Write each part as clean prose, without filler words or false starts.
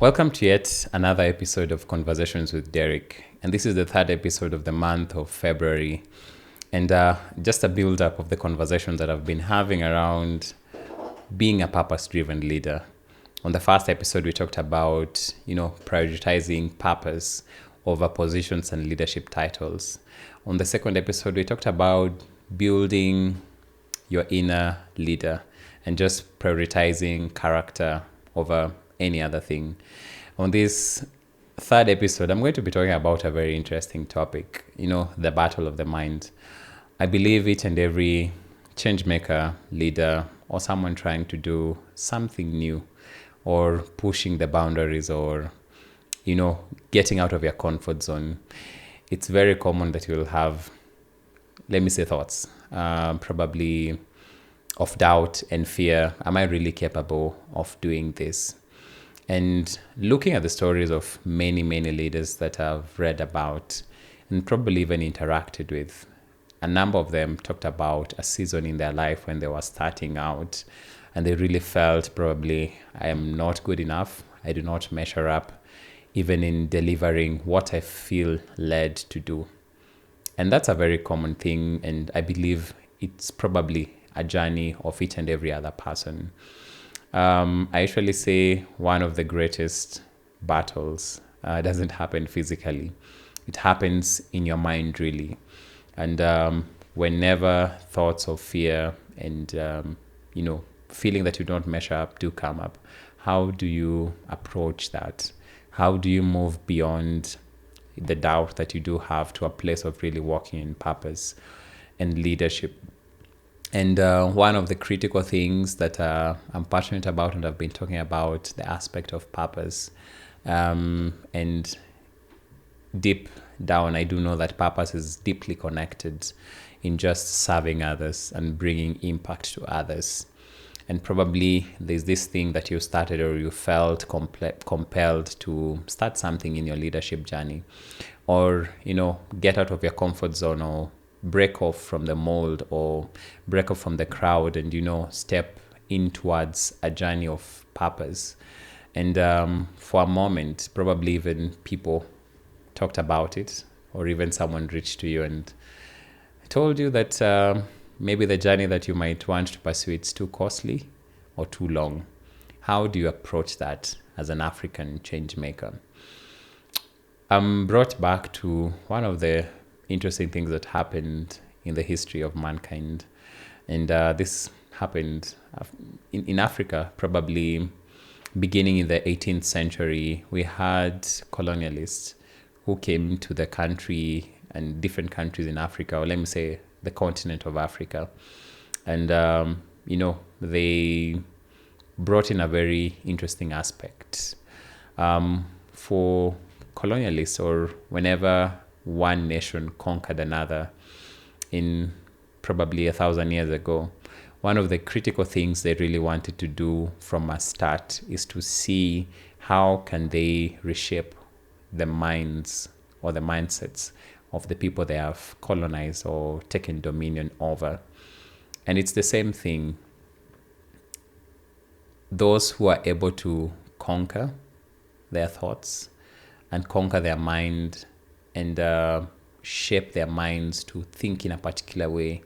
Welcome to yet another episode of Conversations with Derek. And this is the third episode of the month of February. And just a build up of the conversations that I've been having around being a purpose driven leader. On the first episode, we talked about, prioritizing purpose over positions and leadership titles. On the second episode, we talked about building your inner leader and just prioritizing character over any other thing. On this third episode, I'm going to be talking about a very interesting topic, the battle of the mind. I believe each and every change maker, leader, or someone trying to do something new or pushing the boundaries or, getting out of your comfort zone, it's very common that you'll have, let me say, thoughts, probably of doubt and fear. Am I really capable of doing this? And looking at the stories of many, many leaders that I've read about and probably even interacted with, a number of them talked about a season in their life when they were starting out and they really felt probably, I am not good enough. I do not measure up even in delivering what I feel led to do. And that's a very common thing. And I believe it's probably a journey of each and every other person. I usually say one of the greatest battles doesn't happen physically. It happens in your mind, really. And whenever thoughts of fear and, feeling that you don't measure up do come up, how do you approach that? How do you move beyond the doubt that you do have to a place of really walking in purpose and leadership? And one of the critical things that I'm passionate about and I've been talking about, the aspect of purpose. And deep down, I do know that purpose is deeply connected in just serving others and bringing impact to others. And probably there's this thing that you started or you felt compelled to start something in your leadership journey or, get out of your comfort zone or break off from the mold or break off from the crowd and, step in towards a journey of purpose. And for a moment, probably even people talked about it or even someone reached to you and told you that maybe the journey that you might want to pursue, it's too costly or too long. How do you approach that as an African change maker? I'm brought back to one of the interesting things that happened in the history of mankind. And this happened in Africa, probably beginning in the 18th century. We had colonialists who came to the country and different countries in Africa, or let me say the continent of Africa. And, they brought in a very interesting aspect. For colonialists, or whenever one nation conquered another in probably 1,000 years ago, one of the critical things they really wanted to do from a start is to see how can they reshape the minds or the mindsets of the people they have colonized or taken dominion over. And it's the same thing. Those who are able to conquer their thoughts and conquer their mind and shape their minds to think in a particular way,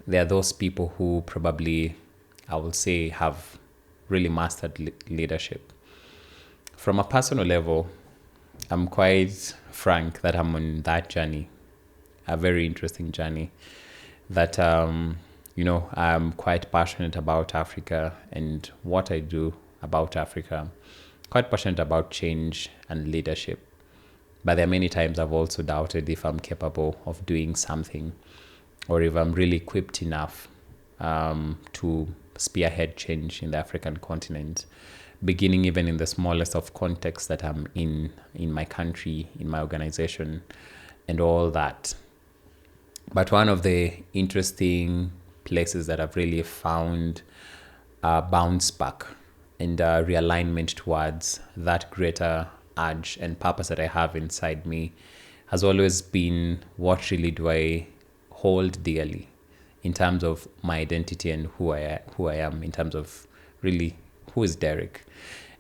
they are those people who probably, I will say, have really mastered leadership. From a personal level, I'm quite frank that I'm on that journey, a very interesting journey that, I'm quite passionate about Africa and what I do about Africa. Quite passionate about change and leadership. But there are many times I've also doubted if I'm capable of doing something or if I'm really equipped enough to spearhead change in the African continent, beginning even in the smallest of contexts that I'm in my country, in my organization, and all that. But one of the interesting places that I've really found a bounce back and realignment towards that greater urge and purpose that I have inside me has always been, what really do I hold dearly in terms of my identity and who I am, in terms of really who is Derek.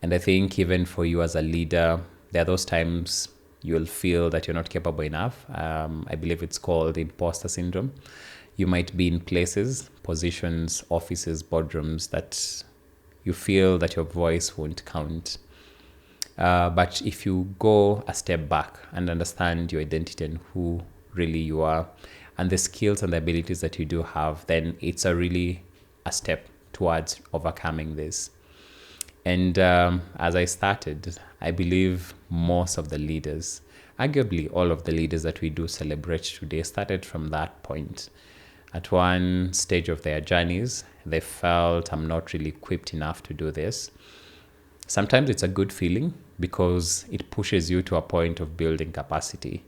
And I think even for you as a leader, there are those times you'll feel that you're not capable enough. I believe it's called imposter syndrome. You might be in places, positions, offices, boardrooms that you feel that your voice won't count. But if you go a step back and understand your identity and who really you are and the skills and the abilities that you do have, then it's really a step towards overcoming this. And as I started, I believe most of the leaders, arguably all of the leaders that we do celebrate today, started from that point. At one stage of their journeys, they felt, I'm not really equipped enough to do this. Sometimes it's a good feeling because it pushes you to a point of building capacity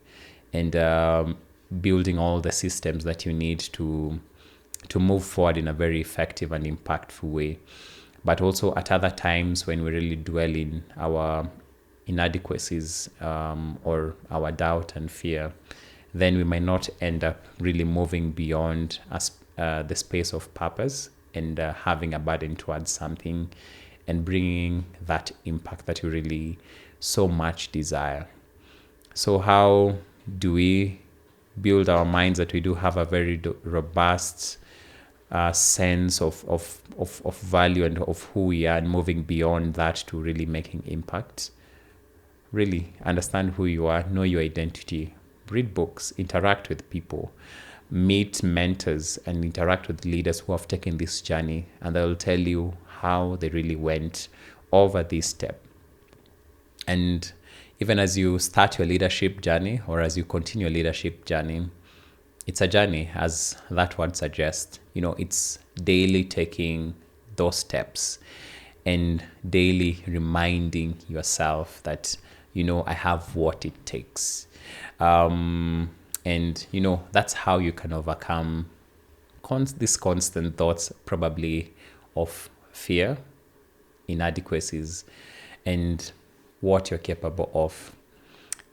and building all the systems that you need to move forward in a very effective and impactful way. But also at other times when we really dwell in our inadequacies or our doubt and fear, then we might not end up really moving beyond the space of purpose and having a burden towards something and bringing that impact that you really so much desire. So how do we build our minds that we do have a very robust sense of value and of who we are, and moving beyond that to really making impact? Really understand who you are, know your identity, read books, interact with people, meet mentors and interact with leaders who have taken this journey, and they'll tell you how they really went over this step. And even as you start your leadership journey or as you continue your leadership journey, it's a journey, as that word suggests. It's daily taking those steps and daily reminding yourself that, I have what it takes. And, that's how you can overcome these constant thoughts, probably of fear, inadequacies, and what you're capable of.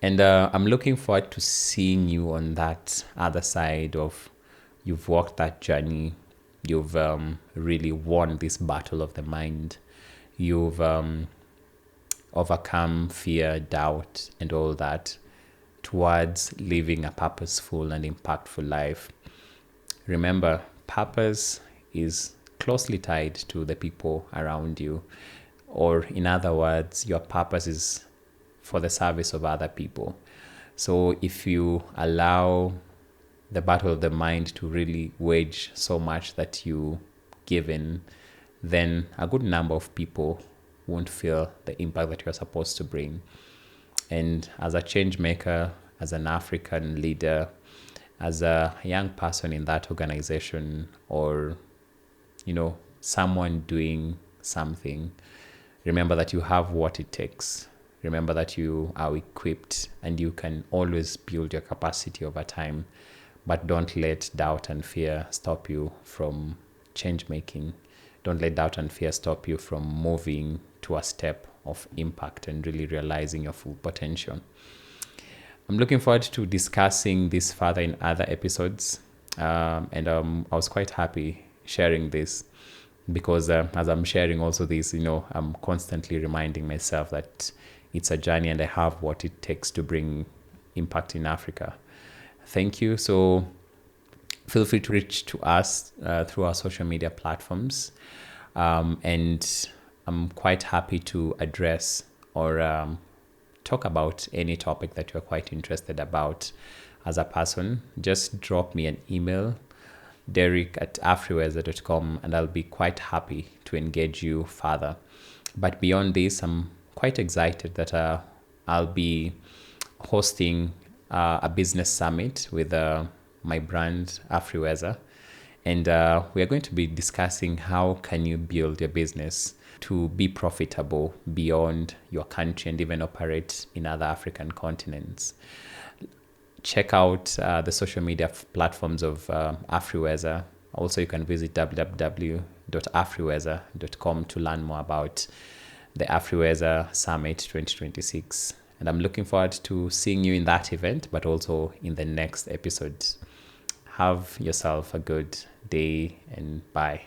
And I'm looking forward to seeing you on that other side of you've walked that journey. You've really won this battle of the mind. You've overcome fear, doubt, and all that towards living a purposeful and impactful life. Remember, purpose is closely tied to the people around you. Or in other words, your purpose is for the service of other people. So if you allow the battle of the mind to really wage so much that you give in, then a good number of people won't feel the impact that you're supposed to bring. And as a change maker, as an African leader, as a young person in that organization, or, someone doing something, remember that you have what it takes. Remember that you are equipped and you can always build your capacity over time. But don't let doubt and fear stop you from change making. Don't let doubt and fear stop you from moving to a step of impact and really realizing your full potential. I'm looking forward to discussing this further in other episodes. And I was quite happy sharing this because as I'm sharing also this, I'm constantly reminding myself that it's a journey and I have what it takes to bring impact in Africa. Thank you. So feel free to reach to us through our social media platforms. And I'm quite happy to address or talk about any topic that you're quite interested about as a person. Just drop me an email, derek@afriweather.com, and I'll be quite happy to engage you further. But beyond this, I'm quite excited that I'll be hosting a business summit with my brand AfriWeather, and we are going to be discussing how can you build your business to be profitable beyond your country and even operate in other African continents. Check out the social media platforms of AfriWeather. Also, you can visit www.afriweather.com to learn more about the AfriWeather Summit 2026. And I'm looking forward to seeing you in that event, but also in the next episode. Have yourself a good day and bye.